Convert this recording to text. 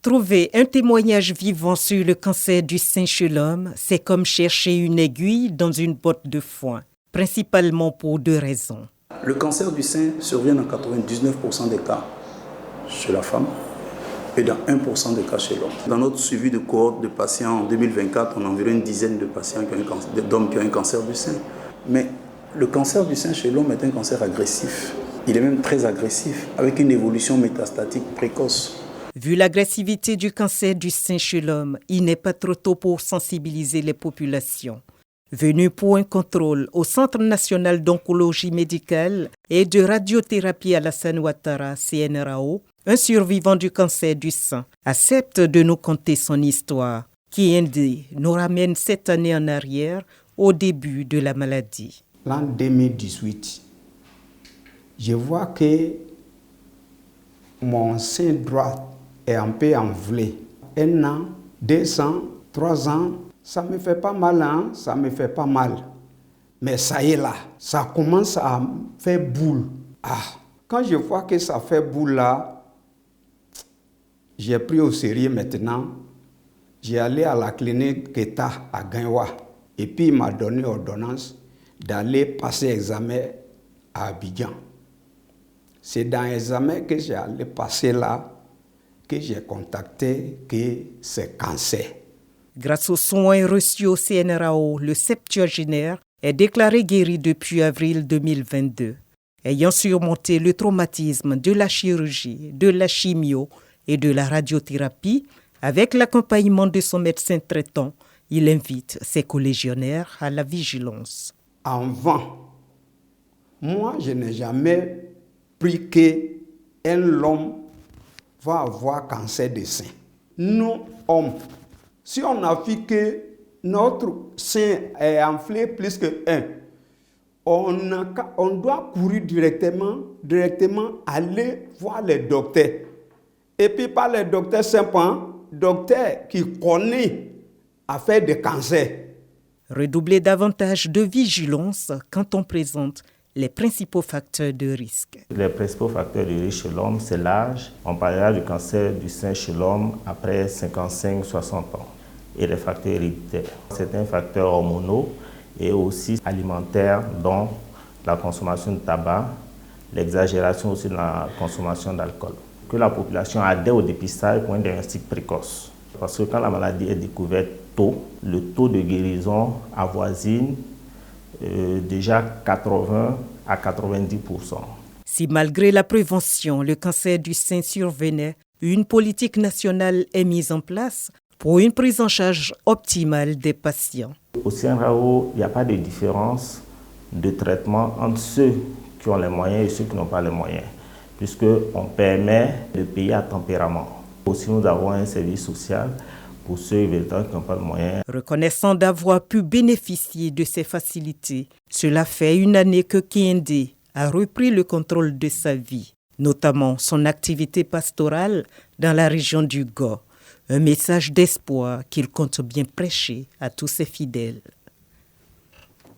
Trouver un témoignage vivant sur le cancer du sein chez l'homme, c'est comme chercher une aiguille dans une botte de foin, principalement pour deux raisons. Le cancer du sein survient dans 99% des cas chez la femme et dans 1% des cas chez l'homme. Dans notre suivi de cohorte de patients en 2024, on a environ une dizaine de patients d'hommes qui ont un cancer du sein. Mais le cancer du sein chez l'homme est un cancer agressif. Il est même très agressif, avec une évolution métastatique précoce. Vu l'agressivité du cancer du sein chez l'homme, il n'est pas trop tôt pour sensibiliser les populations. Venu pour un contrôle au Centre national d'oncologie médicale et de radiothérapie Alassane Ouattara, CNRAO, un survivant du cancer du sein accepte de nous conter son histoire, qui nous ramène 7 années en arrière, au début de la maladie. L'an 2018, je vois que mon sein droit est un peu enflé. 1 an, 2 ans, 3 ans, ça me fait pas mal, hein? Ça me fait pas mal. Mais ça y est là, ça commence à faire boule. Quand je vois que ça fait boule là, j'ai pris au sérieux maintenant. J'ai allé à la clinique État à Gaïwa. Et puis il m'a donné ordonnance d'aller passer examen à Abidjan. C'est dans l'examen que j'ai allé passer là que j'ai contacté que c'est cancer. Grâce aux soins reçus au CNRAO, le septuagénaire est déclaré guéri depuis avril 2022. Ayant surmonté le traumatisme de la chirurgie, de la chimio et de la radiothérapie, avec l'accompagnement de son médecin traitant, il invite ses collégionnaires à la vigilance. Avant, moi, je n'ai jamais pris qu'un homme va avoir cancer du sein. Nous, hommes, si on a vu que notre sein est enflé plus que 1, on doit courir directement aller voir les docteurs. Et puis pas les docteurs simples, docteurs qui connaissent affaire de cancer. Redoubler davantage de vigilance quand on présente les principaux facteurs de risque. Les principaux facteurs de risque chez l'homme, c'est l'âge. On parlera du cancer du sein chez l'homme après 55-60 ans. Et les facteurs héréditaires. Certains facteurs hormonaux et aussi alimentaires, dont la consommation de tabac, l'exagération aussi de la consommation d'alcool. Que la population adhère au dépistage pour un diagnostic précoce. Parce que quand la maladie est découverte tôt, le taux de guérison avoisine déjà 80 à 90%. Si malgré la prévention, le cancer du sein survenait, une politique nationale est mise en place pour une prise en charge optimale des patients. Au CNRAO, il n'y a pas de différence de traitement entre ceux qui ont les moyens et ceux qui n'ont pas les moyens, puisqu'on permet de payer à tempérament. Aussi, nous avons un service social pour ceux qui n'ont pas de moyens. Reconnaissant d'avoir pu bénéficier de ces facilités, cela fait 1 année que Kehinde a repris le contrôle de sa vie, notamment son activité pastorale dans la région du Go. Un message d'espoir qu'il compte bien prêcher à tous ses fidèles.